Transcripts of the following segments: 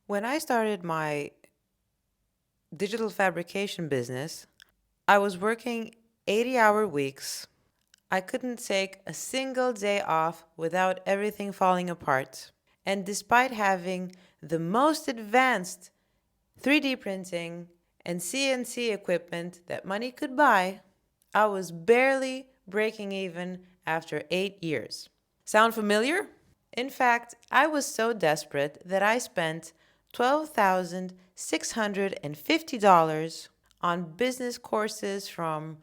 When I started my digital fabrication business, I was working 80-hour weeks. I couldn't take a single day off without everything falling apart. And despite having the most advanced 3D printing and CNC equipment that money could buy, I was barely breaking even after 8 years. Sound familiar? In fact, I was so desperate that I spent $12,650 on business courses from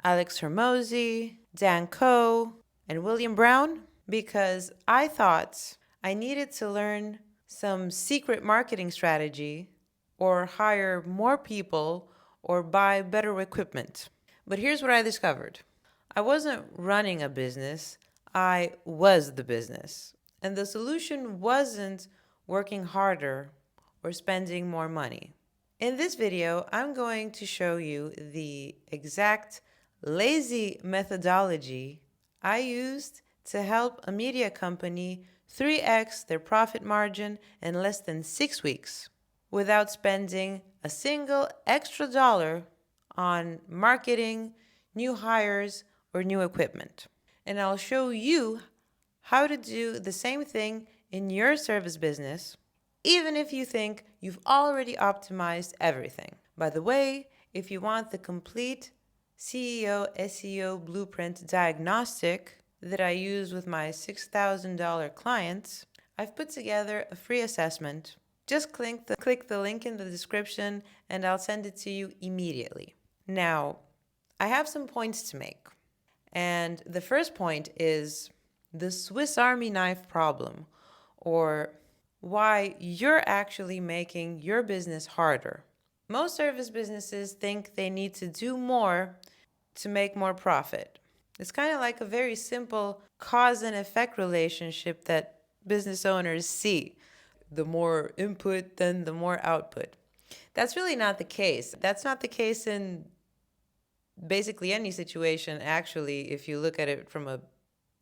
Alex Hermosi, Dan Coe, and William Brown because I thought I needed to learn some secret marketing strategy or hire more people or buy better equipment. But here's what I discovered. I wasn't running a business, I was the business. And the solution wasn't working harder or spending more money. In this video, I'm going to show you the exact lazy methodology I used to help a media company 3x their profit margin in less than 6 weeks without spending a single extra dollar on marketing, new hires, or new equipment. And I'll show you how to do the same thing in your service business, even if you think you've already optimized everything. By the way, if you want the complete CEO SEO blueprint diagnostic that I use with my $6,000 clients, I've put together a free assessment. Just click the link in the description and I'll send it to you immediately. Now, I have some points to make. And the first point is the Swiss Army knife problem, or why you're actually making your business harder. Most service businesses think they need to do more to make more profit. It's kind of like a very simple cause and effect relationship that business owners see. The more input, then the more output. That's really not the case. That's not the case in basically any situation, actually, if you look at it from a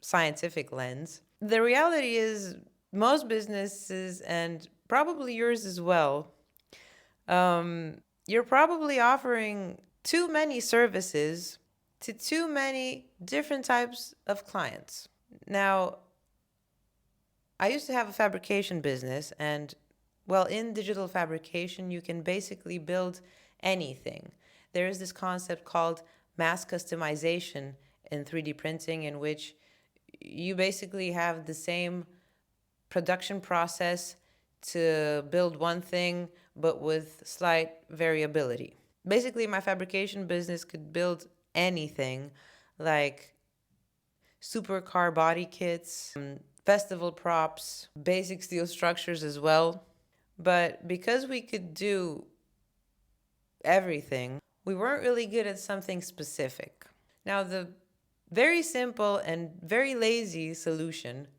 scientific lens. The reality is most businesses, and probably yours as well, you're probably offering too many services to too many different types of clients. Now, I used to have a fabrication business, and well, in digital fabrication, you can basically build anything. There is this concept called mass customization in 3D printing, in which you basically have the same production process to build one thing, but with slight variability. Basically, my fabrication business could build anything like supercar body kits, festival props, basic steel structures as well. But because we could do everything, we weren't really good at something specific. Now, the very simple and very lazy solution,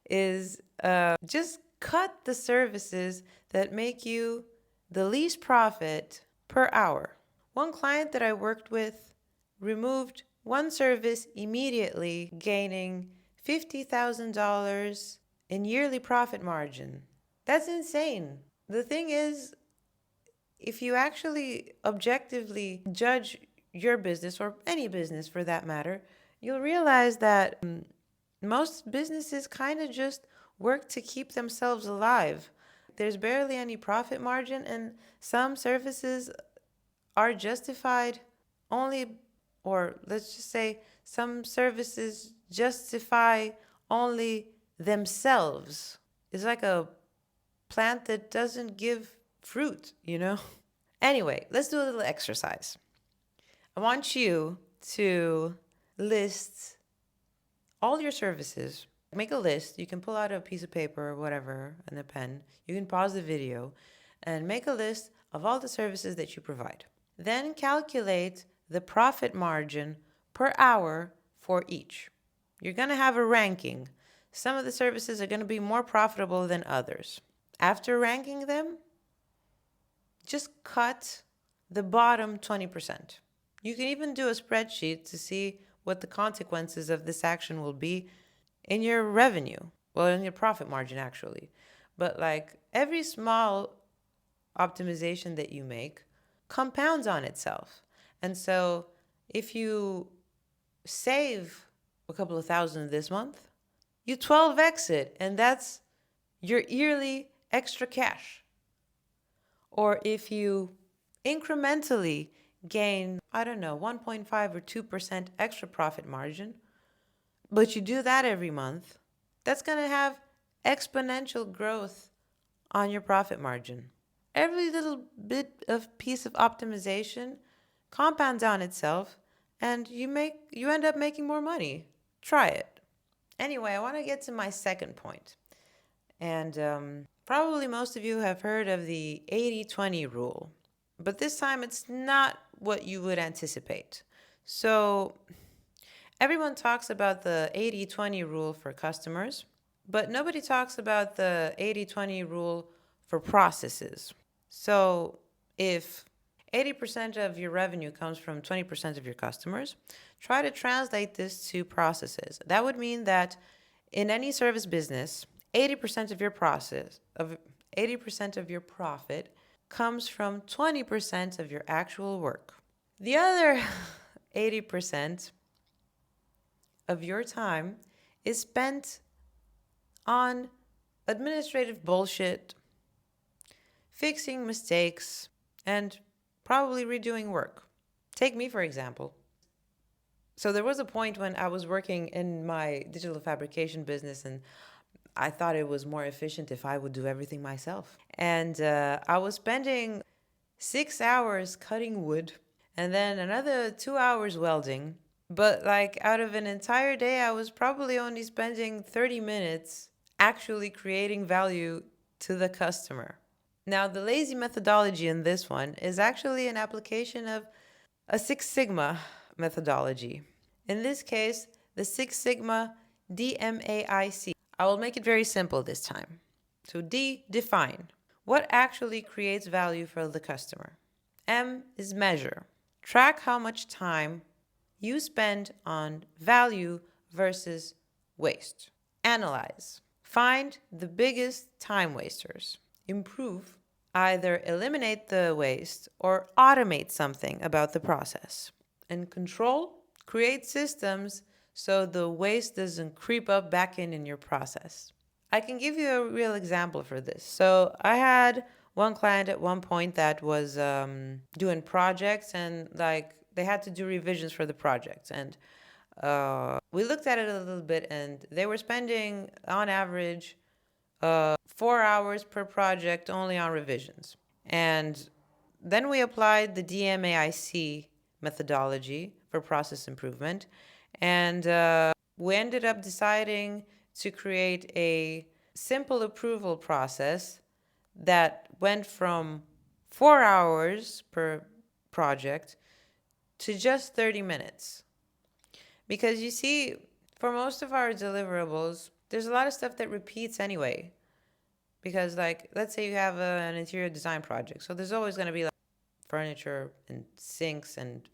is just cut the services that make you the least profit per hour. One client that I worked with removed one service immediately, gaining $50,000 in yearly profit margin. That's insane. The thing is, if you actually objectively judge your business, or any business for that matter, you'll realize that most businesses kind of just work to keep themselves alive. There's barely any profit margin, and some services are justified only, or let's just say some services justify only themselves. It's like a plant that doesn't give fruit, you know? Anyway, let's do a little exercise. I want you to list all your services. Make a list. You can pull out a piece of paper or whatever and a pen. You can pause the video and make a list of all the services that you provide. Then calculate the profit margin per hour for each. You're going to have a ranking. Some of the services are going to be more profitable than others. After ranking them, just cut the bottom 20%. You can even do a spreadsheet to see what the consequences of this action will be in your revenue, well, in your profit margin, actually. But like every small optimization that you make compounds on itself. And so if you save a couple of thousand this month, you 12x it, and that's your yearly extra cash. Or if you incrementally gain, I don't know, 1.5 or 2% extra profit margin, but you do that every month, that's going to have exponential growth on your profit margin. Every little bit of piece of optimization compounds on itself, and you end up making more money. Try it. Anyway, I want to get to my second point. And probably most of you have heard of the 80-20 rule, but this time it's not what you would anticipate. So everyone talks about the 80-20 rule for customers, but nobody talks about the 80-20 rule for processes. So if 80% of your revenue comes from 20% of your customers, try to translate this to processes. That would mean that in any service business, 80% of your 80% of your profit comes from 20% of your actual work. The other 80% of your time is spent on administrative bullshit, fixing mistakes, and probably redoing work. Take me, for example. So there was a point when I was working in my digital fabrication business, and I thought it was more efficient if I would do everything myself. And I was spending 6 hours cutting wood and then another 2 hours welding. But like out of an entire day, I was probably only spending 30 minutes actually creating value to the customer. Now, the lazy methodology in this one is actually an application of a Six Sigma methodology. In this case, the Six Sigma DMAIC. I will make it very simple this time. So D, define. What actually creates value for the customer? M is measure. Track how much time you spend on value versus waste. Analyze. Find the biggest time wasters. Improve. Either eliminate the waste or automate something about the process. And control. Create systems so the waste doesn't creep up back in your process. I can give you a real example for this. So I had one client at one point that was doing projects, and like they had to do revisions for the projects. And we looked at it a little bit, and they were spending on average 4 hours per project only on revisions. And then we applied the DMAIC methodology for process improvement. And we ended up deciding to create a simple approval process that went from 4 hours per project to just 30 minutes. Because you see, for most of our deliverables, there's a lot of stuff that repeats anyway. Because like, let's say you have an interior design project. So there's always going to be like furniture and sinks and,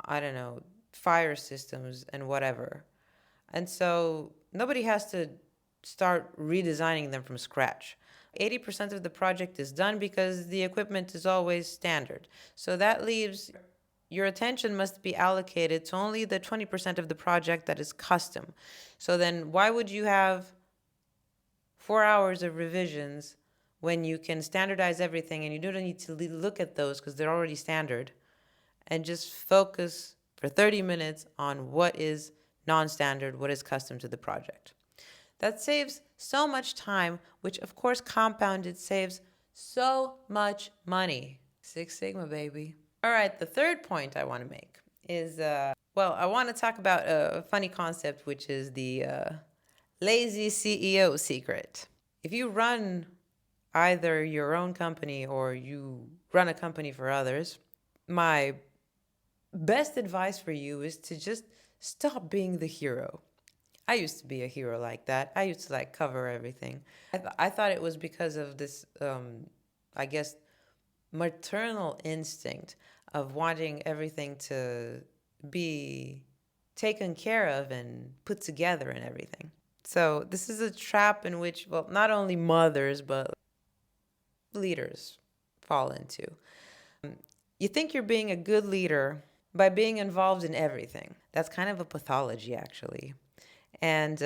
I don't know, fire systems and whatever. And so nobody has to start redesigning them from scratch. 80% of the project is done because the equipment is always standard. So that leaves your attention must be allocated to only the 20% of the project that is custom. So then why would you have 4 hours of revisions when you can standardize everything and you don't need to look at those because they're already standard, and just focus for 30 minutes on what is non-standard, what is custom to the project? That saves so much time, which of course compounded saves so much money. Six Sigma, baby. All right, the third point I want to make is, I want to talk about a funny concept, which is the lazy CEO secret. If you run either your own company or you run a company for others, my best advice for you is to just stop being the hero. I used to be a hero like that. I used to like cover everything. I thought it was because of this, I guess, maternal instinct of wanting everything to be taken care of and put together and everything. So this is a trap in which, well, not only mothers, but leaders fall into. You think you're being a good leader by being involved in everything. That's kind of a pathology, actually. And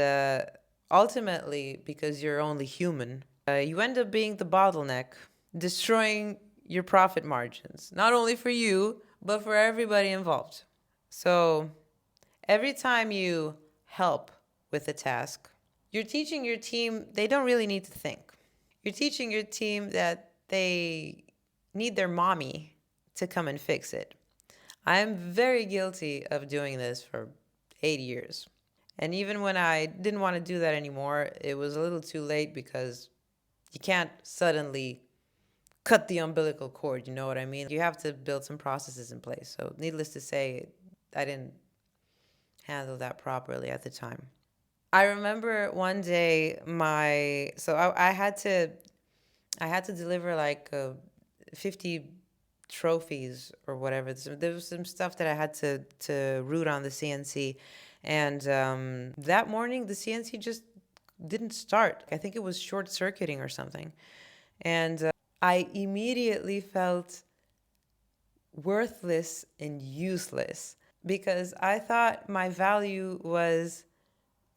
ultimately, because you're only human, you end up being the bottleneck, destroying your profit margins, not only for you, but for everybody involved. So every time you help with a task, you're teaching your team they don't really need to think. You're teaching your team that they need their mommy to come and fix it. I'm very guilty of doing this for 8 years. And even when I didn't want to do that anymore, it was a little too late because you can't suddenly cut the umbilical cord, you know what I mean? You have to build some processes in place. So, needless to say, I didn't handle that properly at the time. I remember one day I had to deliver like 50 trophies or whatever. So there was some stuff that I had to route on the CNC, and that morning the CNC just didn't start. I think it was short circuiting or something, and I immediately felt worthless and useless because I thought my value was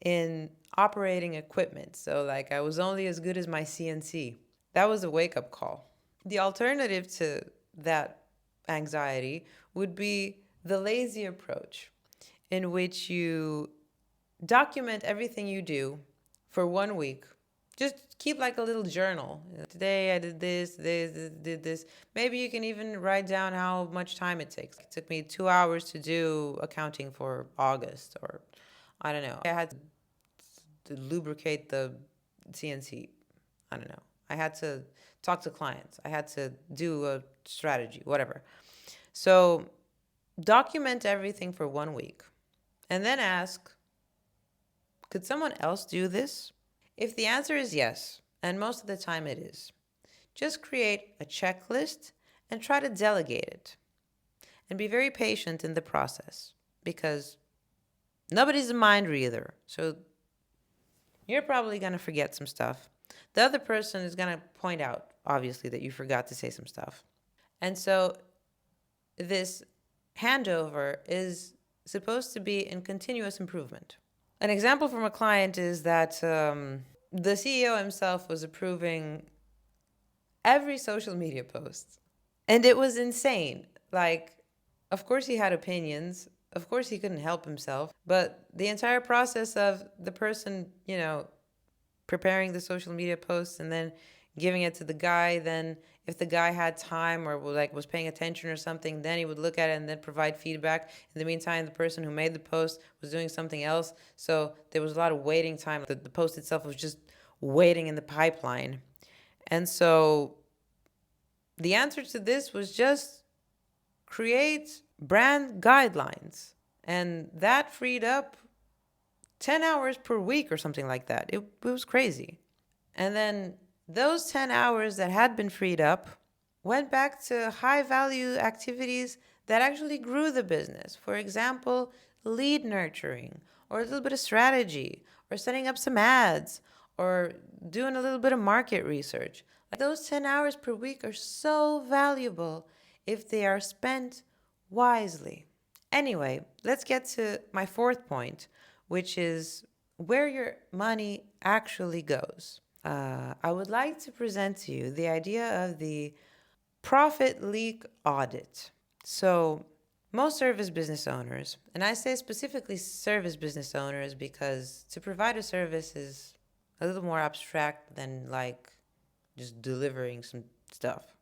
in operating equipment. So, like, I was only as good as my CNC. That was a wake up call. The alternative to that anxiety would be the lazy approach, in which you document everything you do for 1 week. Just keep like a little journal. Today I did this, did this. Maybe you can even write down how much time it takes. It took me 2 hours to do accounting for August, or I don't know. I had to lubricate the CNC. I don't know. I had to talk to clients. I had to do a strategy, whatever. So document everything for 1 week and then ask, could someone else do this? If the answer is yes, and most of the time it is, just create a checklist and try to delegate it. And be very patient in the process because nobody's a mind reader. So you're probably going to forget some stuff. The other person is going to point out, obviously, that you forgot to say some stuff. And so this handover is supposed to be in continuous improvement. An example from a client is that the CEO himself was approving every social media post. And it was insane. Like, of course, he had opinions. Of course, he couldn't help himself. But the entire process of the person, preparing the social media posts and then giving it to the guy, then if the guy had time or was paying attention or something, then he would look at it and then provide feedback. In the meantime, the person who made the post was doing something else, so there was a lot of waiting time. The post itself was just waiting in the pipeline. And so the answer to this was just create brand guidelines, and that freed up 10 hours per week or something like that. It was crazy. And then those 10 hours that had been freed up went back to high value activities that actually grew the business. For example, lead nurturing, or a little bit of strategy, or setting up some ads, or doing a little bit of market research. Like, those 10 hours per week are so valuable if they are spent wisely. Anyway, let's get to my fourth point, which is where your money actually goes. I would like to present to you the idea of the profit leak audit. So, most service business owners, and I say specifically service business owners because to provide a service is a little more abstract than like just delivering some stuff.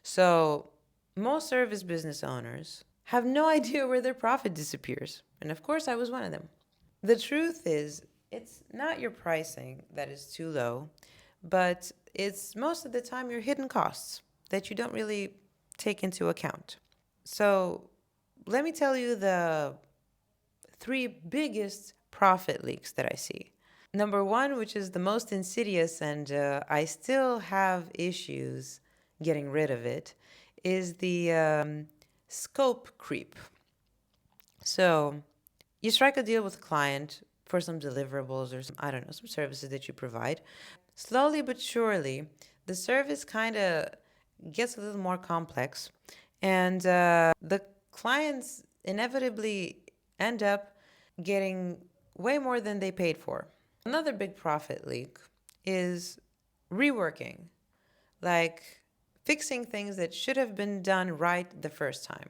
So, most service business owners have no idea where their profit disappears. And of course, I was one of them. The truth is, it's not your pricing that is too low, but it's most of the time your hidden costs that you don't really take into account. So let me tell you the three biggest profit leaks that I see. Number one, which is the most insidious, and I still have issues getting rid of it, is the scope creep. So you strike a deal with a client for some deliverables or some, I don't know, some services that you provide. Slowly but surely, the service kind of gets a little more complex, and the clients inevitably end up getting way more than they paid for. Another big profit leak is reworking, like fixing things that should have been done right the first time.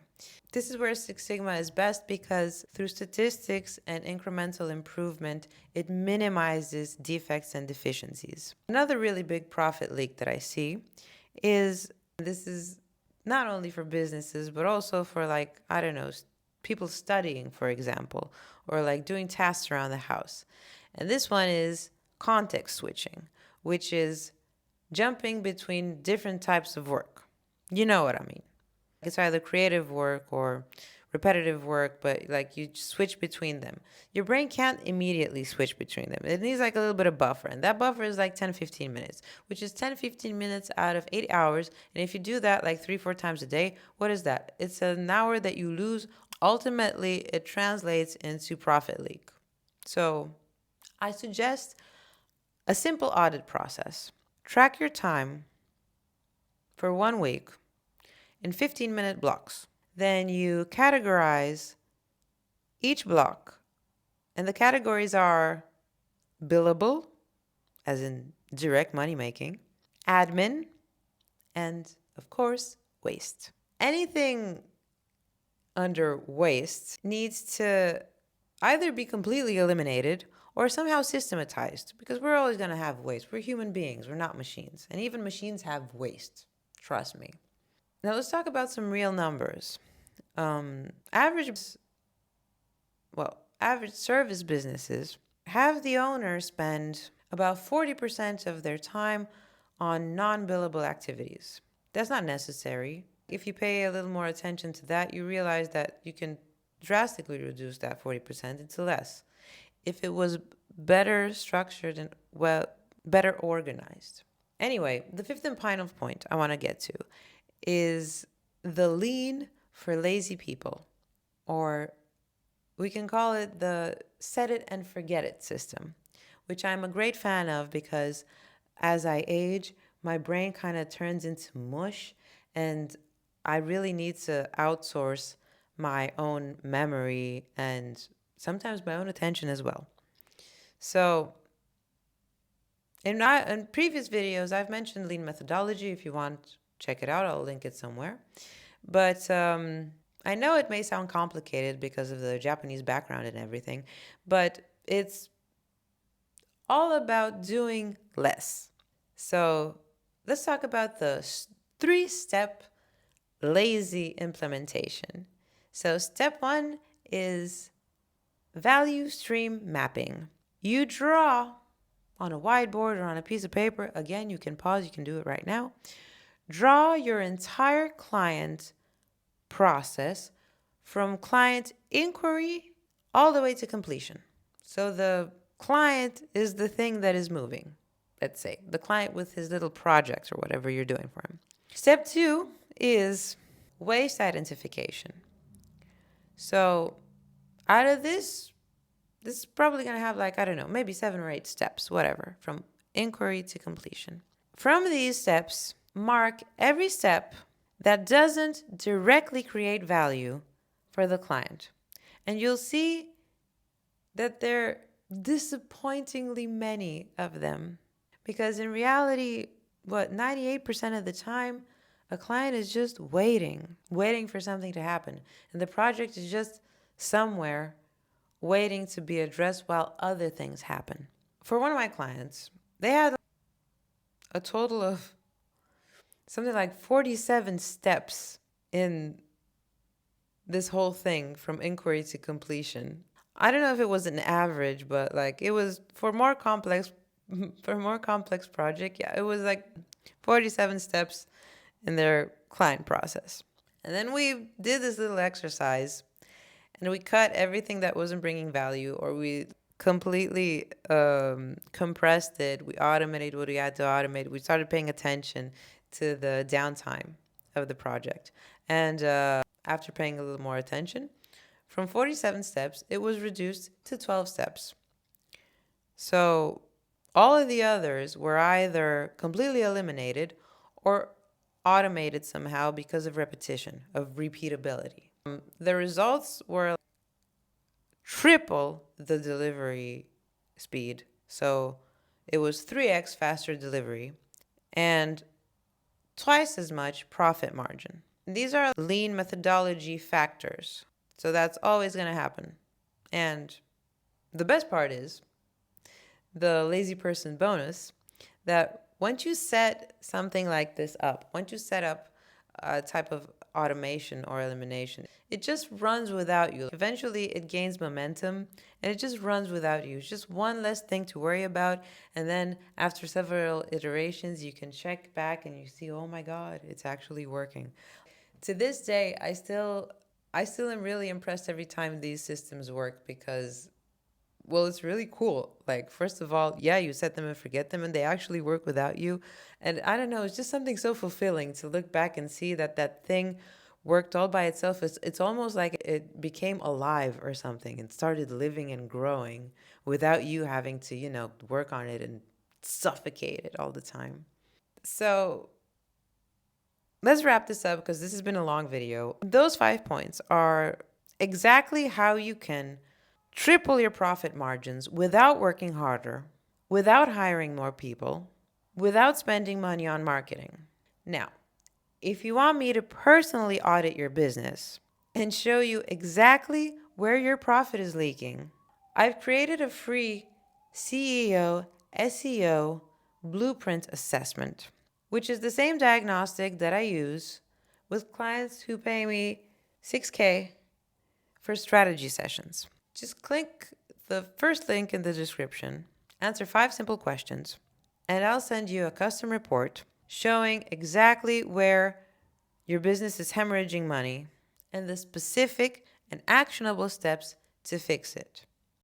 This is where Six Sigma is best because through statistics and incremental improvement, it minimizes defects and deficiencies. Another really big profit leak that I see is this is not only for businesses, but also for, like, I don't know, people studying, for example, or like doing tasks around the house. And this one is context switching, which is jumping between different types of work. You know what I mean. It's either creative work or repetitive work, but like you switch between them. Your brain can't immediately switch between them. It needs like a little bit of buffer, and that buffer is like 10-15 minutes, which is 10-15 minutes out of 8 hours. And if you do that like 3-4 times a day, what is that? It's an hour that you lose. Ultimately, it translates into profit leak. So I suggest a simple audit process. Track your time for 1 week in 15-minute blocks. Then you categorize each block. And the categories are billable, as in direct money making, admin, and of course, waste. Anything under waste needs to either be completely eliminated or somehow systematized, because we're always going to have waste. We're human beings, we're not machines. And even machines have waste. Trust me. Now let's talk about some real numbers. Average service businesses have the owner spend about 40% of their time on non-billable activities. That's not necessary. If you pay a little more attention to that, you realize that you can drastically reduce that 40% into less if it was better structured and, well, better organized. Anyway, the fifth and final point I want to get to is the lean for lazy people, or we can call it the set it and forget it system, which I'm a great fan of because as I age, my brain kind of turns into mush, and I really need to outsource my own memory and sometimes my own attention as well. So in previous videos, I've mentioned lean methodology. If you want, check it out. I'll link it somewhere. But I know it may sound complicated because of the Japanese background and everything, but it's all about doing less. So let's talk about the 3-step lazy implementation. So step 1 is value stream mapping. You draw on a whiteboard or on a piece of paper. Again, you can pause, you can do it right now. Draw your entire client process from client inquiry all the way to completion. So the client is the thing that is moving. Let's say the client with his little projects or whatever you're doing for him. Step 2 is waste identification. So out of this is probably going to have like, I don't know, maybe 7 or 8 steps, whatever, from inquiry to completion. From these steps, mark every step that doesn't directly create value for the client. And you'll see that there are disappointingly many of them. Because in reality, 98% of the time, a client is just waiting for something to happen. And the project is just somewhere waiting to be addressed while other things happen. For one of my clients, they had a total of something like 47 steps in this whole thing from inquiry to completion. I don't know if it was an average, but like it was for a more complex project. Yeah, it was like 47 steps in their client process. And then we did this little exercise and we cut everything that wasn't bringing value, or we completely compressed it. We automated what we had to automate. We started paying attention to the downtime of the project. And after paying a little more attention, from 47 steps, it was reduced to 12 steps. So all of the others were either completely eliminated or automated somehow because of repetition, of repeatability. The results were triple the delivery speed. So it was 3x faster delivery and twice as much profit margin. These are lean methodology factors. So that's always going to happen. And the best part is the lazy person bonus that once you set something like this up, once you set up a type of automation or elimination, it just runs without you. Eventually, it gains momentum and it just runs without you. It's just one less thing to worry about. And then after several iterations, you can check back and you see, oh my God, it's actually working. To this day, I still am really impressed every time these systems work because, well, it's really cool. Like, first of all, yeah, you set them and forget them, and they actually work without you. And I don't know, it's just something so fulfilling to look back and see that that thing worked all by itself. It's almost like it became alive or something and started living and growing without you having to, work on it and suffocate it all the time. So let's wrap this up because this has been a long video. Those 5 points are exactly how you can triple your profit margins without working harder, without hiring more people, without spending money on marketing. Now, if you want me to personally audit your business and show you exactly where your profit is leaking, I've created a free CEO SEO blueprint assessment, which is the same diagnostic that I use with clients who pay me 6K for strategy sessions. Just click the first link in the description, answer 5 simple questions, and I'll send you a custom report showing exactly where your business is hemorrhaging money and the specific and actionable steps to fix it.